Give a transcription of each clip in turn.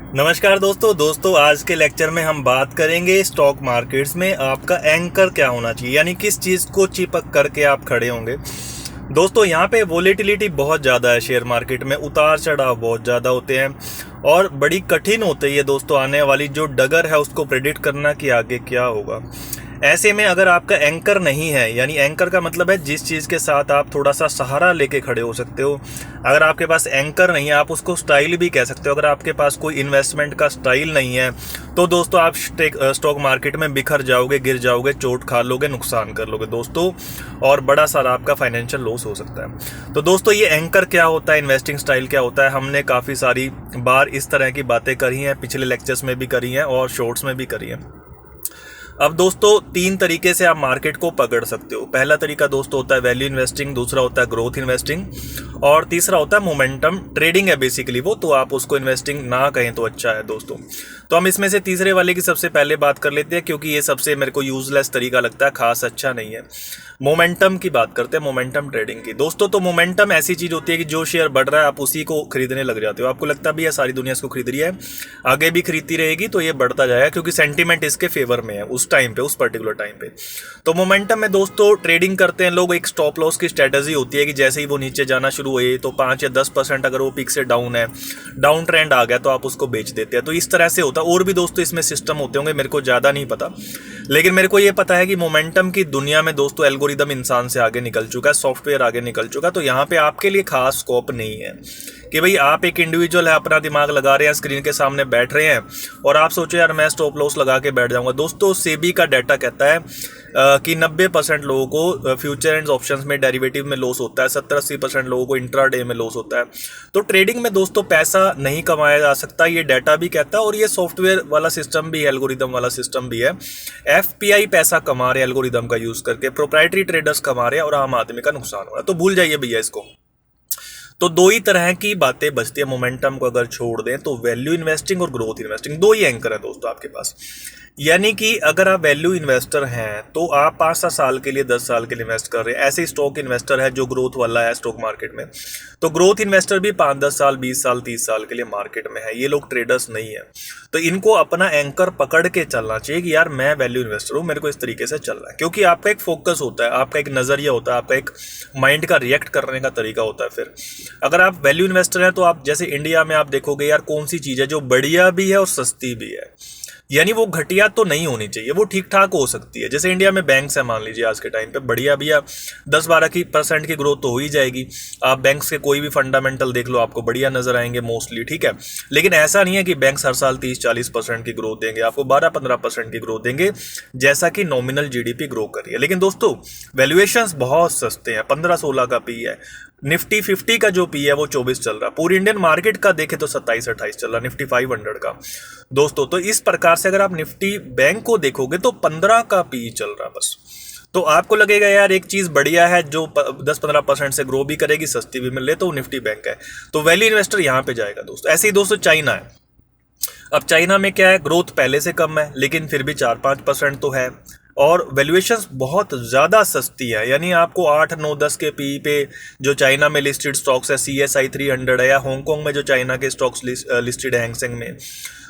नमस्कार दोस्तों आज के लेक्चर में हम बात करेंगे स्टॉक मार्केट्स में आपका एंकर क्या होना चाहिए, यानी किस चीज़ को चिपक करके आप खड़े होंगे। दोस्तों यहाँ पे वोलेटिलिटी बहुत ज़्यादा है, शेयर मार्केट में उतार चढ़ाव बहुत ज़्यादा होते हैं और बड़ी कठिन होती है दोस्तों आने वाली जो डगर है उसको प्रेडिक्ट करना कि आगे क्या होगा। ऐसे में अगर आपका एंकर नहीं है, यानी एंकर का मतलब है जिस चीज़ के साथ आप थोड़ा सा सहारा लेके खड़े हो सकते हो। अगर आपके पास एंकर नहीं है, आप उसको स्टाइल भी कह सकते हो। अगर आपके पास कोई इन्वेस्टमेंट का स्टाइल नहीं है तो दोस्तों आप स्टॉक मार्केट में बिखर जाओगे, गिर जाओगे, चोट खा लोगे, नुकसान कर लोगे दोस्तों, और बड़ा सारा आपका फाइनेंशियल लॉस हो सकता है। तो दोस्तों ये एंकर क्या होता है, इन्वेस्टिंग स्टाइल क्या होता है, हमने काफ़ी सारी बार इस तरह की बातें करी हैं, पिछले लेक्चर्स में भी करी हैं और शॉर्ट्स में भी करी हैं। अब दोस्तों तीन तरीके से आप मार्केट को पकड़ सकते हो। पहला तरीका दोस्तों होता है वैल्यू इन्वेस्टिंग, दूसरा होता है ग्रोथ इन्वेस्टिंग और तीसरा होता है मोमेंटम ट्रेडिंग है बेसिकली वो, तो आप उसको इन्वेस्टिंग ना कहें तो अच्छा है दोस्तों। तो हम इसमें से तीसरे वाले की सबसे पहले बात कर लेते हैं क्योंकि ये सबसे मेरे को यूजलेस तरीका लगता है, खास अच्छा नहीं है। मोमेंटम की बात करते हैं, मोमेंटम ट्रेडिंग की दोस्तों। तो मोमेंटम ऐसी चीज होती है कि जो शेयर बढ़ रहा है आप उसी को खरीदने लग जाते हो। आपको लगता भी है सारी दुनिया इसको खरीद रही है, आगे भी खरीदती रहेगी तो ये बढ़ता जाएगा क्योंकि सेंटीमेंट इसके फेवर में है उस टाइम पे, उस पर्टिकुलर टाइम पे। तो मोमेंटम में दोस्तों ट्रेडिंग करते हैं लोग, एक स्टॉप लॉस की स्ट्रेटजी होती है कि जैसे ही वो नीचे जाना शुरू हुए तो 5 या 10% अगर वो पीक से डाउन है, डाउन ट्रेंड आ गया तो आप उसको बेच देते हैं। तो इस तरह से होता है। और भी दोस्तों इसमें सिस्टम होते होंगे, मेरे को ज़्यादा नहीं पता, लेकिन मेरे को ये पता है कि मोमेंटम की दुनिया में दोस्तों एल्गोरिदम इंसान से आगे निकल चुका है, सॉफ्टवेयर आगे निकल चुका है। तो यहाँ पे आपके लिए खास स्कोप नहीं है कि भाई आप एक इंडिविजुअल है, अपना दिमाग लगा रहे हैं, स्क्रीन के सामने बैठ रहे हैं और आप सोचो यार मैं स्टॉप लॉस लगा के बैठ जाऊंगा। दोस्तों सेबी का डाटा कहता है कि 90% लोगों को फ्यूचर एंड ऑप्शंस में डेरिवेटिव में लॉस होता है, 70-80% लोगों को इंट्राडे में लॉस होता है। तो ट्रेडिंग में दोस्तों पैसा नहीं कमाया जा सकता, ये डाटा भी कहता है और ये सॉफ्टवेयर वाला सिस्टम भी है, एल्गोरिदम वाला सिस्टम भी है। एफपीआई पैसा कमा रहे हैं एल्गोरिदम का यूज करके, प्रोप्राइटरी ट्रेडर्स कमा रहे हैं और आम आदमी का नुकसान हो रहा है। तो भूल जाइए भैया इसको। तो दो ही तरह की बातें बचती है मोमेंटम को अगर छोड़ दें तो, वैल्यू इन्वेस्टिंग और ग्रोथ इन्वेस्टिंग, दो ही एंकर है दोस्तों आपके पास। यानी कि अगर आप वैल्यू इन्वेस्टर हैं तो आप 5-7 साल के लिए, 10 साल के लिए इन्वेस्ट कर रहे हैं। ऐसे स्टॉक इन्वेस्टर है जो ग्रोथ वाला है स्टॉक मार्केट में, तो ग्रोथ इन्वेस्टर भी 5-10 साल, 20 साल, 30 साल के लिए मार्केट में है। ये लोग ट्रेडर्स नहीं है। तो इनको अपना एंकर पकड़ के चलना चाहिए कि यार मैं वैल्यू इन्वेस्टर हूँ, मेरे को इस तरीके से चलना है, क्योंकि आपका एक फोकस होता है, आपका एक नजरिया होता है, आपका एक माइंड का रिएक्ट करने का तरीका होता है। फिर अगर आप वैल्यू इन्वेस्टर हैं तो आप जैसे इंडिया में आप देखोगे यार कौन सी चीज़ है जो बढ़िया भी है और सस्ती भी है, यानी वो घटिया तो नहीं होनी चाहिए, वो ठीक ठाक हो सकती है। जैसे इंडिया में बैंक्स है, मान लीजिए आज के टाइम पे बढ़िया भैया 10-12% की ग्रोथ तो हो ही जाएगी। आप बैंक्स के कोई भी फंडामेंटल देख लो आपको बढ़िया नजर आएंगे मोस्टली, ठीक है। लेकिन ऐसा नहीं है कि बैंक्स हर साल 30-40% की ग्रोथ देंगे, आपको 12-15% की ग्रोथ देंगे जैसा कि नॉमिनल जीडीपी ग्रो कर रही है। लेकिन दोस्तों वैल्यूएशंस बहुत सस्ते हैं, 15-16 का पी है। निफ्टी 50 का जो पी है वो 24 चल रहा है। पूरी इंडियन मार्केट का देखे तो 27-28 चल रहा है, निफ्टी 500 का दोस्तों। तो इस प्रकार से अगर आप निफ्टी बैंक को देखोगे तो 15 का पी चल रहा बस। तो आपको लगेगा यार एक चीज बढ़िया है जो 10-15% से ग्रो भी करेगी, सस्ती भी मिल रही, तो निफ्टी बैंक है, तो वैल्यू इन्वेस्टर यहां पे जाएगा दोस्तों। ऐसे ही दोस्तों चाइना है। अब चाइना में क्या है, ग्रोथ पहले से कम है लेकिन फिर भी 4-5% तो है और वैल्यूएशंस बहुत ज़्यादा सस्ती है। यानी आपको 8-9-10 के पी पे जो चाइना में लिस्टेड स्टॉक्स है, CSI 300 है, या हांगकांग में जो चाइना के स्टॉक्स लिस्टेड है हैंगसेंग में,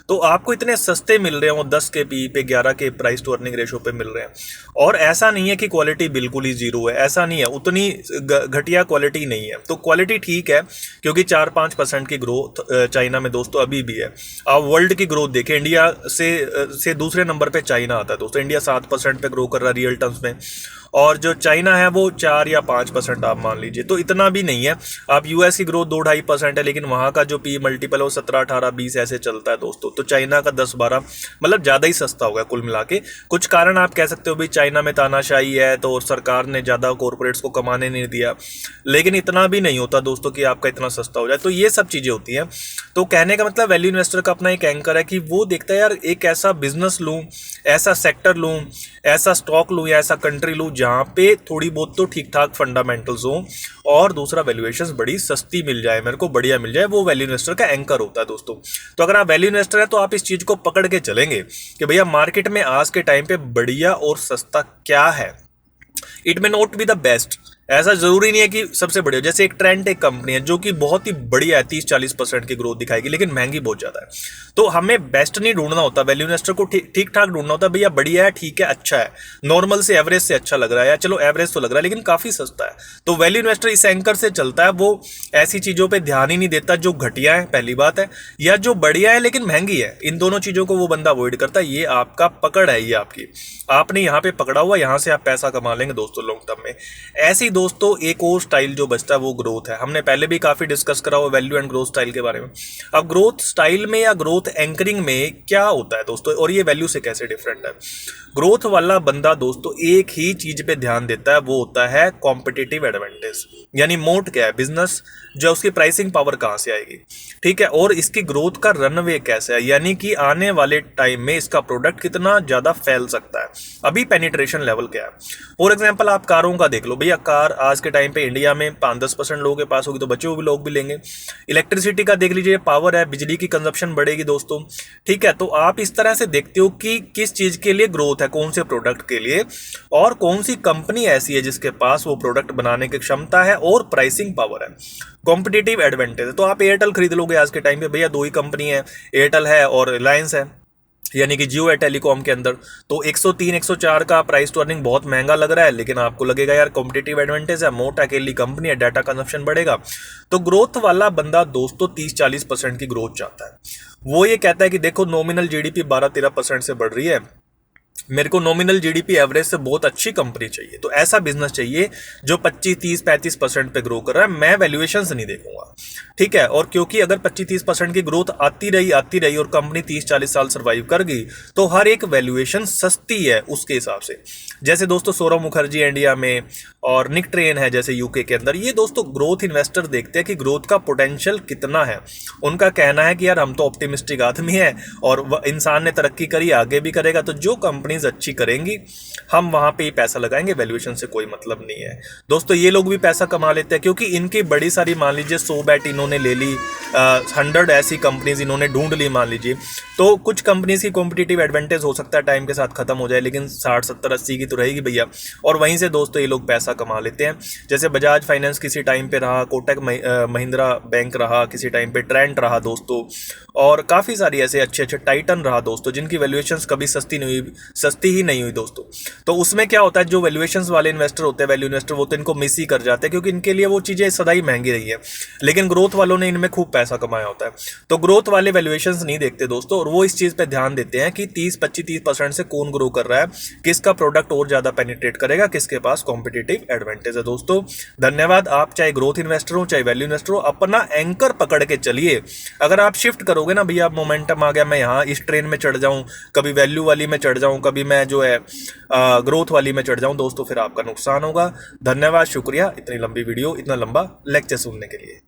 तो आपको इतने सस्ते मिल रहे हैं, वो 10 के पी पे, 11 के प्राइस टू अर्निंग रेशो पे मिल रहे हैं। और ऐसा नहीं है कि क्वालिटी बिल्कुल ही जीरो है, ऐसा नहीं है, उतनी घटिया क्वालिटी नहीं है। तो क्वालिटी ठीक है क्योंकि 4-5% की ग्रोथ चाइना में दोस्तों अभी भी है। आप वर्ल्ड की ग्रोथ देखें, इंडिया से दूसरे नंबर पे चाइना आता है दोस्तों। इंडिया 7% पे ग्रो कर रहा है रियल टर्म्स में, और जो चाइना है वो 4 या 5% आप मान लीजिए, तो इतना भी नहीं है। आप यूएस की ग्रोथ 2-2.5% है लेकिन वहाँ का जो पी मल्टीपल है वो 17-18-20 ऐसे चलता है दोस्तों। तो चाइना का 10-12 मतलब ज़्यादा ही सस्ता होगा कुल मिला के। कुछ कारण आप कह सकते हो भी चाइना में तानाशाही है तो सरकार ने ज़्यादा कॉरपोरेट्स को कमाने नहीं दिया, लेकिन इतना भी नहीं होता दोस्तों कि आपका इतना सस्ता हो जाए। तो ये सब चीज़ें होती हैं। तो कहने का मतलब वैल्यू इन्वेस्टर का अपना एक एंकर है कि वो देखता है यार एक ऐसा बिजनेस लूँ, ऐसा सेक्टर लूँ, ऐसा स्टॉक लूँ या ऐसा कंट्री लूँ जहाँ पे थोड़ी बहुत तो ठीक ठाक फंडामेंटल्स हों और दूसरा वैल्यूएशंस बड़ी सस्ती मिल जाए, मेरे को बढ़िया मिल जाए, वो वैल्यू इन्वेस्टर का एंकर होता है दोस्तों। तो अगर आप वैल्यू इन्वेस्टर हैं तो आप इस चीज़ को पकड़ के चलेंगे कि भैया मार्केट में आज के टाइम पे बढ़िया और सस्ता क्या है। It may not be the best, ऐसा जरूरी नहीं है कि सबसे बढ़िया, जैसे एक ट्रेंड एक कंपनी है जो कि बहुत ही बढ़िया है, 30-40% की ग्रोथ दिखाएगी, लेकिन महंगी बहुत ज्यादा है। तो हमें बेस्ट नहीं ढूंढना होता, वैल्यू इन्वेस्टर को ठीक ठाक ढूंढना होता है। भैया बढ़िया है, ठीक है, अच्छा है, नॉर्मल से एवरेज से अच्छा लग रहा है, या चलो एवरेज तो लग रहा है लेकिन काफी सस्ता है। तो वैल्यू इन्वेस्टर इस एंकर से चलता है, वो ऐसी चीजों पर ध्यान ही नहीं देता जो घटिया है, पहली बात है, या जो बढ़िया है लेकिन महंगी है। इन दोनों चीजों को वो बंदा अवॉइड करता है। ये आपका पकड़ है, ये आपने यहाँ पे पकड़ा हुआ, यहाँ से आप पैसा कमा लेंगे दोस्तों लॉन्ग टर्म में। ऐसी दोस्तों एक और स्टाइल जो बचता है वो ग्रोथ है। हमने पहले भी काफी डिस्कस करा हुआ वैल्यू एंड ग्रोथ स्टाइल के बारे में। अब ग्रोथ स्टाइल में या ग्रोथ एंकरिंग में क्या होता है दोस्तों, और ये वैल्यू से कैसे डिफरेंट है। ग्रोथ वाला बंदा दोस्तों एक ही चीज पे ध्यान देता है, वो होता है कॉम्पिटिटिव एडवांटेज, यानी मोट क्या है बिजनेस, जो उसकी प्राइसिंग पावर कहां से आएगी, ठीक है, और इसकी ग्रोथ का रनवे कैसा है, यानी कि आने वाले टाइम में इसका प्रोडक्ट कितना ज्यादा फैल सकता है, अभी पेनिट्रेशन लेवल क्या है। फॉर एग्जांपल आप कारों का देख लो भैया, कार आज के टाइम पे इंडिया में 5-10% लोगों के पास होगी, तो बचे हुए लोग भी लेंगे। इलेक्ट्रिसिटी का देख लीजिए, पावर है, बिजली की कंजप्शन बढ़ेगी दोस्तों, ठीक है। तो आप इस तरह से देखते हो कि किस चीज के लिए ग्रोथ है, कौन से प्रोडक्ट के लिए, और कौन सी कंपनी ऐसी है जिसके पास वो प्रोडक्ट बनाने की क्षमता है और प्राइसिंग पावर है, कॉम्पिटिटिव एडवांटेज है। तो आप एयरटेल खरीद लोगे आज के टाइम पे, भैया दो ही कंपनी है, एयरटेल है और रिलायंस है, यानी कि जियो है टेलीकॉम के अंदर। तो 103-104 का प्राइस टू अर्निंग बहुत महंगा लग रहा है, लेकिन आपको लगेगा यार कॉम्पिटिटिव एडवांटेज है, मोट अकेली कंपनी है, डाटा कंजप्शन बढ़ेगा। तो ग्रोथ वाला बंदा दोस्तों 30-40% की ग्रोथ चाहता है। वो ये कहता है कि देखो नॉमिनल जीडीपी 12-13% से बढ़ रही है, मेरे को नॉमिनल जीडीपी एवरेज से बहुत अच्छी कंपनी चाहिए, तो ऐसा बिजनेस चाहिए जो 25-30-35% पे ग्रो कर रहा है, मैं वैल्यूएशंस नहीं देखूंगा, ठीक है। और क्योंकि अगर 25-30% की ग्रोथ आती रही और कंपनी 30-40 साल सर्वाइव कर गई, तो हर एक वैल्यूएशन सस्ती है उसके हिसाब से। जैसे दोस्तों सौरभ मुखर्जी इंडिया में और निक ट्रेन है जैसे यूके के अंदर, ये दोस्तों ग्रोथ इन्वेस्टर देखते हैं कि ग्रोथ का पोटेंशियल कितना है। उनका कहना है कि यार हम तो ऑप्टिमिस्टिक आदमी है और इंसान ने तरक्की करी, आगे भी करेगा, तो जो कंपनीज अच्छी करेंगी हम वहां पे ही पैसा लगाएंगे, वैल्यूएशन से कोई मतलब नहीं है दोस्तों। ये लोग भी पैसा कमा लेते हैं क्योंकि इनकी बड़ी सारी, मान लीजिए 100 बैट इन्होंने ले ली, 100 ऐसी कंपनीज इन्होंने ढूंढ ली मान लीजिए, तो कुछ कंपनीज की कॉम्पिटिटिव एडवांटेज हो सकता है टाइम के साथ खत्म हो जाए, लेकिन 60-70-80 की तो रहेगी भैया, और वहीं से दोस्तों ये लोग पैसा कमा लेते हैं। जैसे बजाज फाइनेंस किसी टाइम पे रहा, कोटक महिंद्रा बैंक रहा किसी टाइम पे, ट्रेंट रहा दोस्तों, और काफ़ी सारी ऐसे अच्छे टाइटन रहा दोस्तों, जिनकी वैल्यूएशंस कभी सस्ती ही नहीं हुई दोस्तों। तो उसमें क्या होता है, जो वैल्यूएशंस वाले इन्वेस्टर होते हैं, वैल्यू इन्वेस्टर, वो तो इनको मिस ही कर जाते हैं क्योंकि इनके लिए वो चीज़ें सदा ही महंगी रही है, लेकिन ग्रोथ वालों ने इनमें खूब पैसा कमाया होता है। तो ग्रोथ वाले वैल्यूएशंस नहीं देखते दोस्तों, और वो इस चीज़ पे ध्यान देते हैं कि 30-25-30% से कौन ग्रो कर रहा है, किसका प्रोडक्ट और ज़्यादा पेनिट्रेट करेगा, किसके पास कॉम्पिटिटिव एडवांटेज है दोस्तों। धन्यवाद। आप चाहे ग्रोथ इन्वेस्टर हो चाहे वैल्यू इन्वेस्टर हो, अपना एंकर पकड़ के चलिए। अगर आप शिफ्ट करोगे ना भैया, मोमेंटम आ गया, मैं यहाँ इस ट्रेन में चढ़ जाऊँ, कभी वैल्यू वाली में चढ़ जाऊँ, कभी मैं जो है ग्रोथ वाली में चढ़ जाऊँ दोस्तों, फिर आपका नुकसान होगा। धन्यवाद, शुक्रिया इतनी लंबी वीडियो, इतना लंबा लेक्चर सुनने के लिए।